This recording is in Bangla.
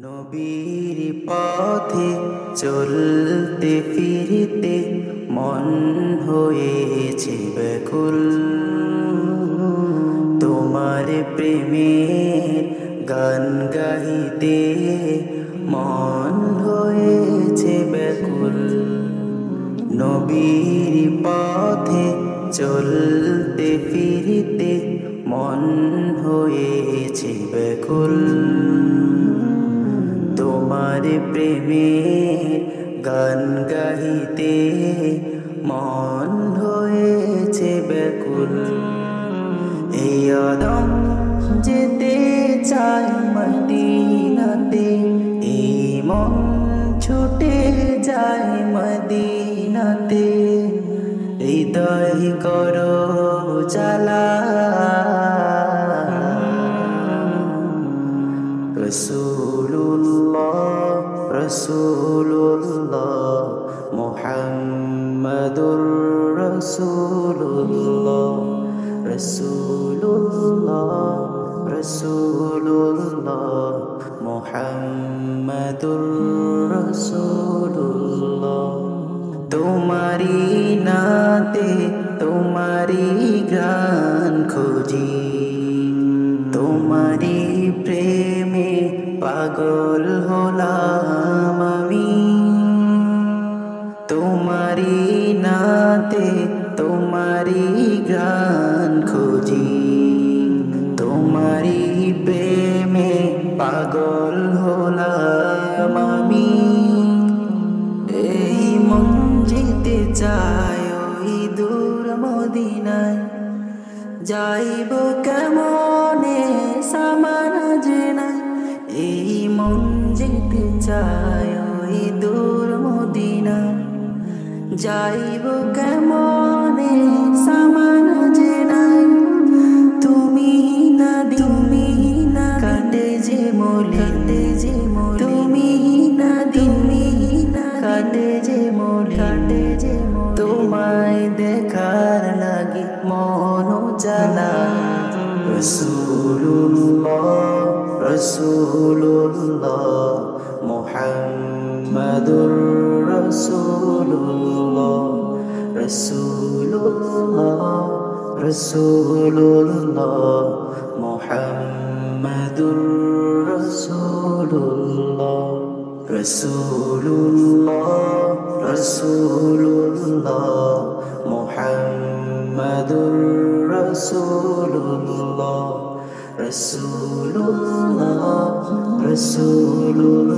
নবীর পথে চলতে ফিরতে মন হয়েছে ব্যাকুল। তোমার প্রেমের গান গাইতে মন হয়েছে ব্যাকুল। নবীর পথে চলতে ফিরতে মন হয়েছে ব্যাকুল। তোমার প্রেমের গান গাইতে মন হয়েছে ব্যাকুল। এই আদম যেতে চায় মদিনাতে, এই মন ছুটে যায় মদিনাতে। হৃদয় করো জ্বালা, রসুল্লাহ রসুল্লাহ মুহাম্মাদুর রসুল্লাহ। রসুল্লাহ রসুল্লাহ মুহাম্মাদুর রসুল্লাহ। তোমারি নাতে তোমারি গান খুঁজি, তোমারি প্রেমে পাগল হলাম আমি। তোমারি নাতে তোমারি গান খুঁজি, তোমারি প্রেমে পাগল হলাম আমি। এই মন যেতে চায় ওই দূর মদিনায়, যাইব কেমনে সামান যে নাই। এই মন যেতে চায় ওই দূর মদিনায়, যাইব কেমনে সামান যে নাই। তুমি না তুমি না কাটে যে মলি, তুমি না তুমি না কাটে যে মলি। তোমায় দেখার লাগি মন জ্বালা। রসুল্লাহ রসুল্লাহ মুহাম্মাদুর রসুল্লাহ। রসুল্লাহ রসুল্লাহ মুহাম্মাদুর রসুল্লাহ। রসুল্লাহ রসুল্লাহ মুহাম্মাদুর রসুল্লাহ। রসুল্লাহ রসুল্লাহ